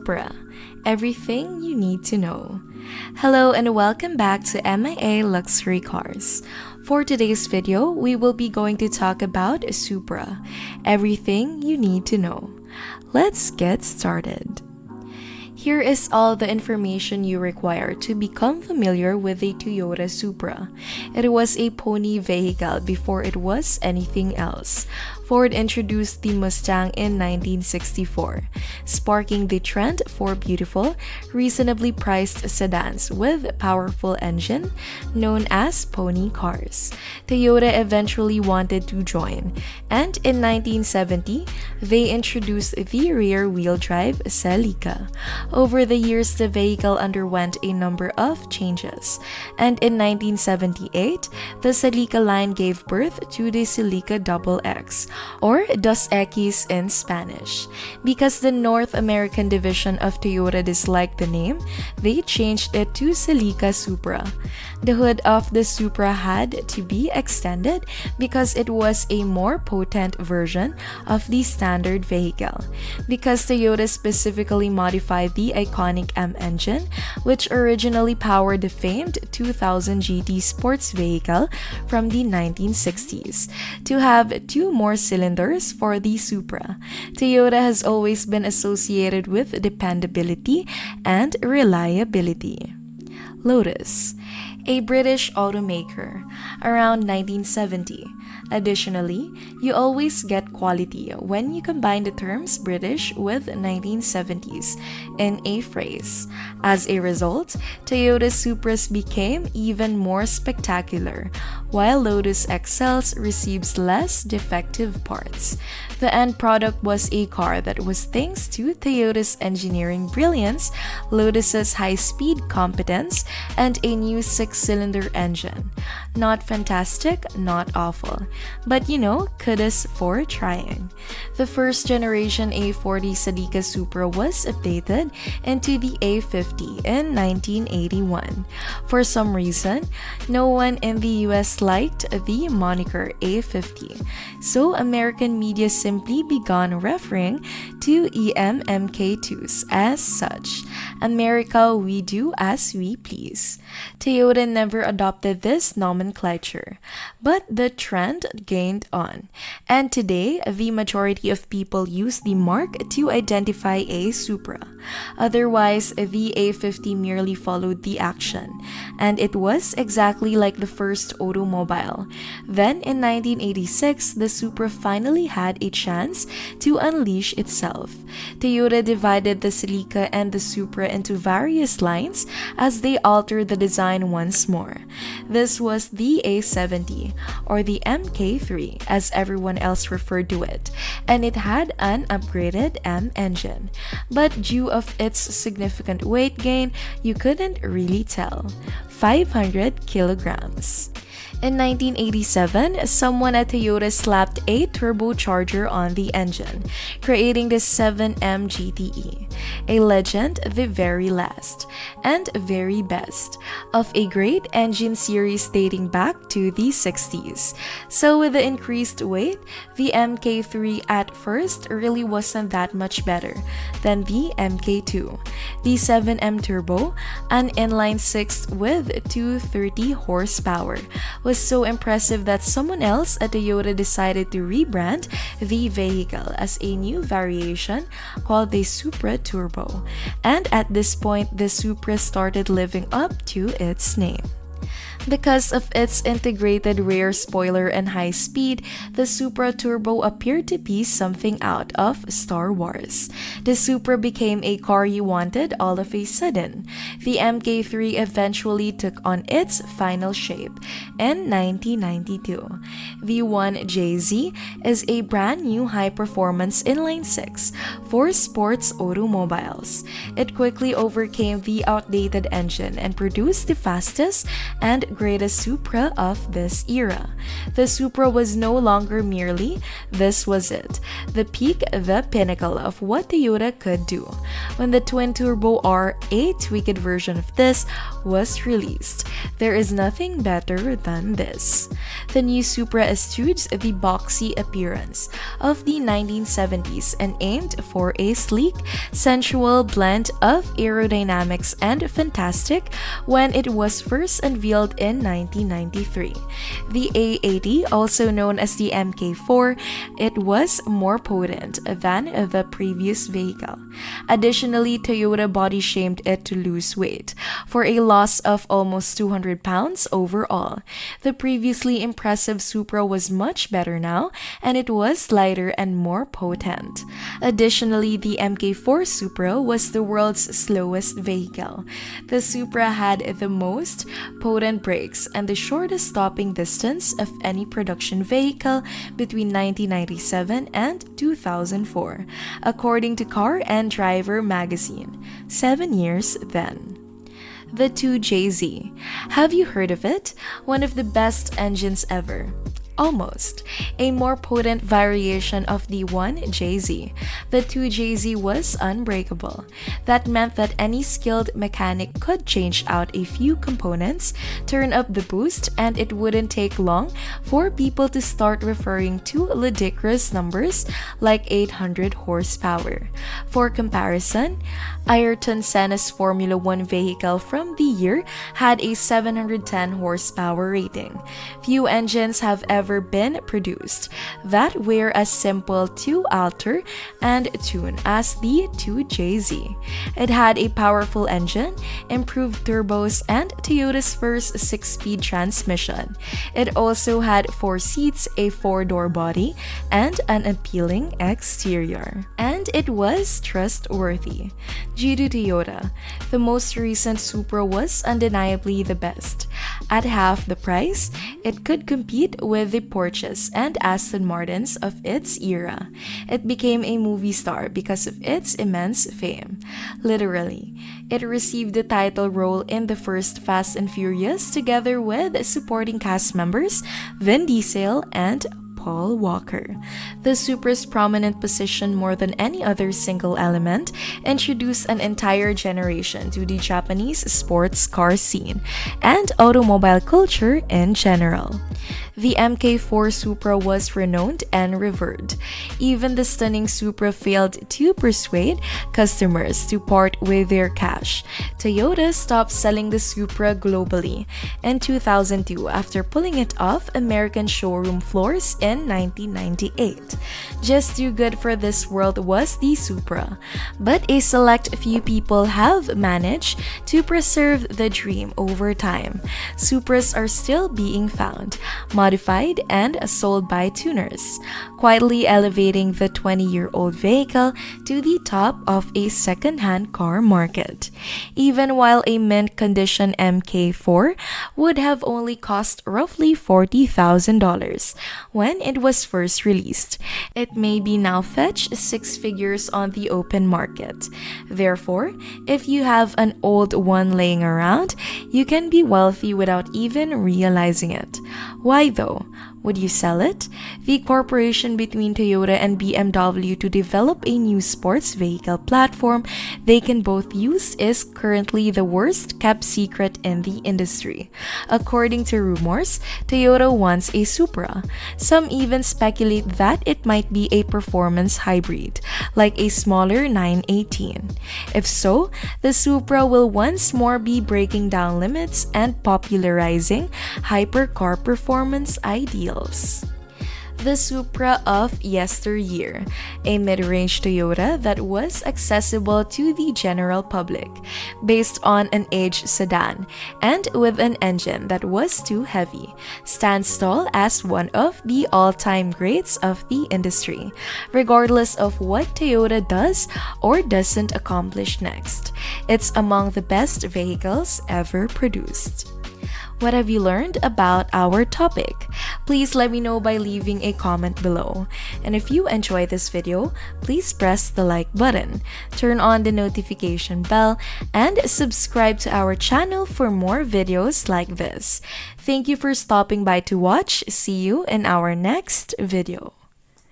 Supra, everything you need to know. Hello and welcome back to MIA Luxury Cars. For today's video, we will be going to talk about Supra, everything you need to know. Let's get started. Here is all the information you require to become familiar with the Toyota Supra. It was a pony vehicle before it was anything else. Ford introduced the Mustang in 1964, sparking the trend for beautiful, reasonably priced sedans with powerful engine known as pony cars. Toyota eventually wanted to join, and in 1970, they introduced the rear-wheel drive Celica. Over the years, the vehicle underwent a number of changes, and in 1978, the Celica line gave birth to the Celica XX, or Dos Equis in Spanish. Because the North American division of Toyota disliked the name, they changed it to Celica Supra. The hood of the Supra had to be extended because it was a more potent version of the standard vehicle. Because Toyota specifically modified the iconic M engine, which originally powered the famed 2000 GT sports vehicle from the 1960s, to have two more cylinders for the Supra. Toyota has always been associated with dependability and reliability. Lotus, a British automaker, around 1970. Additionally, you always get quality when you combine the terms British with 1970s in a phrase. As a result, Toyota Supras became even more spectacular, while Lotus XLs receives less defective parts. The end product was a car that was thanks to Toyota's engineering brilliance, Lotus's high-speed competence, and a new six-cylinder engine. Not fantastic, not awful. But kudos for trying. The first generation A40 Celica Supra was updated into the A50 in 1981. For some reason, no one in the US liked the moniker A50, so American media simply began referring to EMMK2s as such. America, we do as we please. Toyota never adopted this nomenclature, but the trend gained on, and today the majority of people use the mark to identify a Supra. Otherwise, the A50 merely followed the action, and it was exactly like the first automobile. Then in 1986, the Supra finally had a chance to unleash itself. Toyota divided the Celica and the Supra into various lines as they altered the design once more. This was the A70, or the MK3 as everyone else referred to it, and it had an upgraded M engine. But due of its significant weight gain, you couldn't really tell. 500 kilograms. In 1987, someone at Toyota slapped a turbocharger on the engine, creating the 7M GTE, a legend, the very last and very best of a great engine series dating back to the 60s. So with the increased weight, the MK3 at first really wasn't that much better than the MK2. The 7M Turbo, an inline-six with 230 horsepower, was so impressive that someone else at Toyota decided to rebrand the vehicle as a new variation called the Supra Turbo. And at this point, the Supra started living up to its name. Because of its integrated rear spoiler and high speed, the Supra Turbo appeared to be something out of Star Wars. The Supra became a car you wanted all of a sudden. The MK3 eventually took on its final shape in 1992. The 1JZ is a brand new high-performance inline-six for sports automobiles. It quickly overcame the outdated engine and produced the fastest and greatest Supra of this era. The Supra was no longer merely "this was it," the peak, the pinnacle of what Toyota could do. When the twin-turbo R, a tweaked version of this, was released, there is nothing better than this. the new Supra eschews the boxy appearance of the 1970s and aimed for a sleek, sensual blend of aerodynamics and fantastic when it was first unveiled in 1993. The A80, also known as the MK4, it was more potent than the previous vehicle. Additionally, Toyota body shamed it to lose weight, for a loss of almost 200 pounds overall. The previously impressive Supra was much better now, and it was lighter and more potent. Additionally, the MK4 Supra was the world's slowest vehicle. The Supra had the most potent brakes and the shortest stopping distance of any production vehicle between 1997 and 2004, according to Car and Driver magazine. 7 years then. The 2JZ. Have you heard of it? One of the best engines ever. Almost. A more potent variation of the 1JZ. The 2JZ was unbreakable. That meant that any skilled mechanic could change out a few components, turn up the boost, and it wouldn't take long for people to start referring to ludicrous numbers like 800 horsepower. For comparison, Ayrton Senna's Formula One vehicle from the year had a 710 horsepower rating. Few engines have ever been produced that were as simple to alter and tune as the 2JZ. It had a powerful engine, improved turbos, and Toyota's first 6-speed transmission. It also had 4 seats, a 4-door body, and an appealing exterior. And it was trustworthy. Due to Toyota, the most recent Supra was undeniably the best. At half the price, it could compete with the Porsches and Aston Martins of its era. It became a movie star because of its immense fame. Literally, it received the title role in the first Fast and Furious together with supporting cast members Vin Diesel and Paul Walker. The Supra's prominent position more than any other single element introduced an entire generation to the Japanese sports car scene and automobile culture in general. The MK4 Supra was renowned and revered. Even the stunning Supra failed to persuade customers to part with their cash. Toyota stopped selling the Supra globally in 2002 after pulling it off American showroom floors in 1998. Just too good for this world was the Supra, but a select few people have managed to preserve the dream over time. Supras are still being found, modified, and sold by tuners, quietly elevating the 20-year-old vehicle to the top of a second-hand car market. Even while a mint-condition MK4 would have only cost roughly $40,000 when it was first released, it may be now fetch 6 figures on the open market. Therefore, if you have an old one laying around, you can be wealthy without even realizing it. Why though? Would you sell it? The cooperation between Toyota and BMW to develop a new sports vehicle platform they can both use is currently the worst kept secret in the industry. According to rumors, Toyota wants a Supra. Some even speculate that it might be a performance hybrid, like a smaller 918. If so, the Supra will once more be breaking down limits and popularizing hypercar performance ideals. The Supra of yesteryear, a mid-range Toyota that was accessible to the general public, based on an aged sedan, and with an engine that was too heavy, stands tall as one of the all-time greats of the industry, regardless of what Toyota does or doesn't accomplish next. It's among the best vehicles ever produced. What have you learned about our topic? Please let me know by leaving a comment below. And if you enjoyed this video, please press the like button, turn on the notification bell, and subscribe to our channel for more videos like this. Thank you for stopping by to watch. See you in our next video.